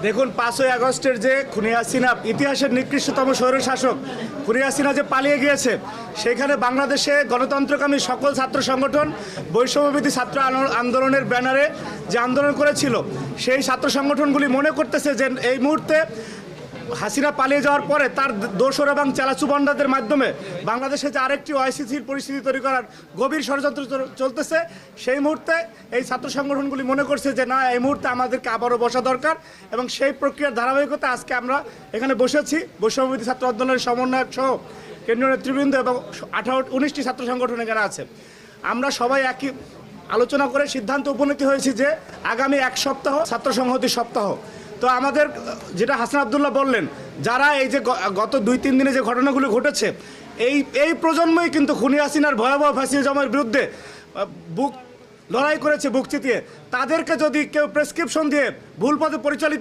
দেখুন 5ই আগস্টের যে খুনি হাসিনা ইতিহাসের নিকৃষ্টতম স্বৈরশাসক খুনি হাসিনা যে পালিয়ে গিয়েছে, সেখানে বাংলাদেশে গণতন্ত্রকামী সকল ছাত্র সংগঠন বৈষম্যবিরোধী ছাত্র আন্দোলনের ব্যানারে যে আন্দোলন করেছিল, সেই ছাত্র সংগঠনগুলি মনে করতেছে যে এই মুহূর্তে হাসিনা পালিয়ে যাওয়ার পরে তার দোসর এবং চালাচুবান্ডাদের মাধ্যমে বাংলাদেশে যে আরেকটি অস্থিতিশীল পরিস্থিতি তৈরি করার গভীর ষড়যন্ত্র চলতেছে, সেই মুহূর্তে এই ছাত্র সংগঠনগুলি মনে করছে যে না, এই মুহূর্তে আমাদেরকে আবারও বসা দরকার। এবং সেই প্রক্রিয়ার ধারাবাহিকতা আজকে আমরা এখানে বসেছি। বৈষম্যবিরোধী ছাত্র আন্দোলনের সমন্বয়ক সহ কেন্দ্রীয় নেতৃবৃন্দ এবং 19টি ছাত্র সংগঠন এখানে আছে। আমরা সবাই একই আলোচনা করে সিদ্ধান্ত উপনীত হয়েছি যে আগামী এক সপ্তাহ ছাত্র সংহতি সপ্তাহ। তো আমাদের যেটা হাসান আবদুল্লাহ বললেন, যারা এই যে গত 2-3 দিনে যে ঘটনাগুলো ঘটেছে, এই প্রজন্মই কিন্তু খুনি হাসিনার ভয়াবহ ফ্যাসিজমের বিরুদ্ধে লড়াই করেছে বুক চিতিয়ে। তাদেরকে যদি কেউ প্রেসক্রিপশন দিয়ে ভুল পথে পরিচালিত